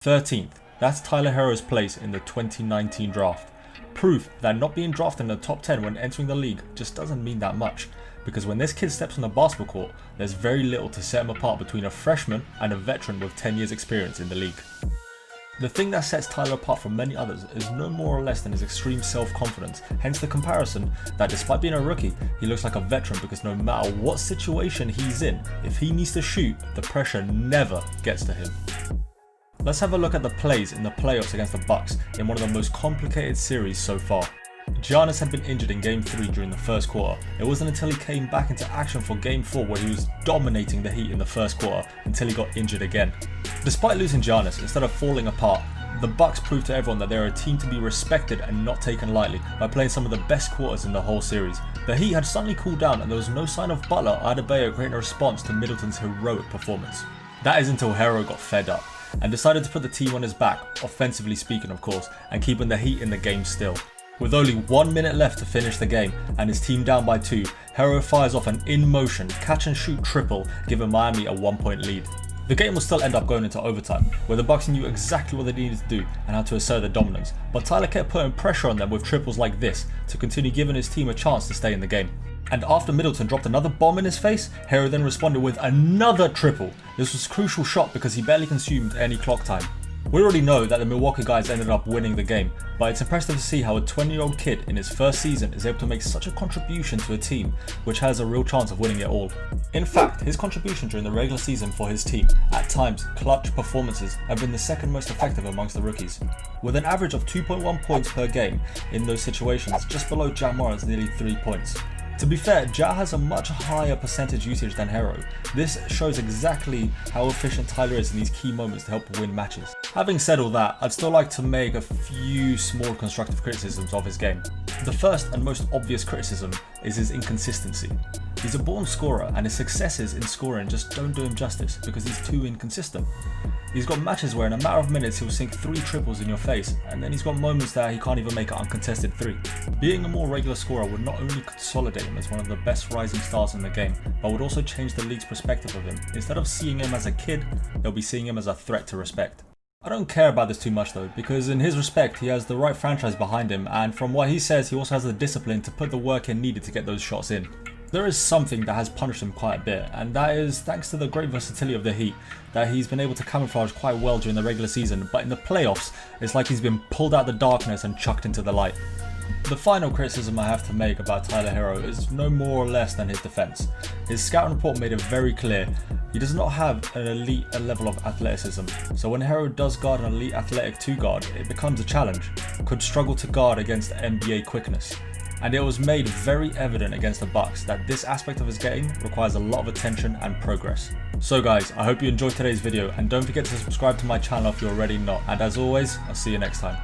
13th, that's Tyler Herro's place in the 2019 draft. Proof that not being drafted in the top 10 when entering the league just doesn't mean that much, because when this kid steps on the basketball court, there's very little to set him apart between a freshman and a veteran with 10 years experience in the league. The thing that sets Tyler apart from many others is no more or less than his extreme self-confidence, hence the comparison that despite being a rookie, he looks like a veteran because no matter what situation he's in, if he needs to shoot, the pressure never gets to him. Let's have a look at the plays in the playoffs against the Bucks in one of the most complicated series so far. Giannis had been injured in Game 3 during the first quarter. It wasn't until he came back into action for Game 4 where he was dominating the Heat in the first quarter until he got injured again. Despite losing Giannis, instead of falling apart, the Bucks proved to everyone that they're a team to be respected and not taken lightly by playing some of the best quarters in the whole series. The Heat had suddenly cooled down and there was no sign of Butler or Adebayo creating a response to Middleton's heroic performance. That is until Herro got fed up and decided to put the team on his back, offensively speaking of course, and keeping the Heat in the game still. With only 1 minute left to finish the game and his team down by 2, Herro fires off an in-motion catch and shoot triple, giving Miami a 1-point lead. The game will still end up going into overtime, where the Bucks knew exactly what they needed to do and how to assert their dominance, but Tyler kept putting pressure on them with triples like this to continue giving his team a chance to stay in the game. And after Middleton dropped another bomb in his face, Herro then responded with another triple. This was a crucial shot because he barely consumed any clock time. We already know that the Milwaukee guys ended up winning the game, but it's impressive to see how a 20-year-old kid in his first season is able to make such a contribution to a team which has a real chance of winning it all. In fact, his contribution during the regular season for his team, at times clutch performances, have been the second most effective amongst the rookies. With an average of 2.1 points per game in those situations, just below Ja Morant's nearly 3 points. To be fair, Ja has a much higher percentage usage than Herro. This shows exactly how efficient Tyler is in these key moments to help win matches. Having said all that, I'd still like to make a few small constructive criticisms of his game. The first and most obvious criticism is his inconsistency. He's a born scorer and his successes in scoring just don't do him justice because he's too inconsistent. He's got matches where in a matter of minutes he'll sink 3 triples in your face, and then he's got moments that he can't even make an uncontested 3. Being a more regular scorer would not only consolidate him as one of the best rising stars in the game, but would also change the league's perspective of him. Instead of seeing him as a kid, they'll be seeing him as a threat to respect. I don't care about this too much though, because in his respect he has the right franchise behind him, and from what he says he also has the discipline to put the work in needed to get those shots in. There is something that has punished him quite a bit, and that is thanks to the great versatility of the Heat, that he's been able to camouflage quite well during the regular season, but in the playoffs, it's like he's been pulled out of the darkness and chucked into the light. The final criticism I have to make about Tyler Herro is no more or less than his defense. His scouting report made it very clear he does not have an elite level of athleticism, so when Herro does guard an elite athletic 2 guard, it becomes a challenge, could struggle to guard against NBA quickness. And it was made very evident against the Bucks that this aspect of his game requires a lot of attention and progress. So guys, I hope you enjoyed today's video and don't forget to subscribe to my channel if you're already not, and as always, I'll see you next time.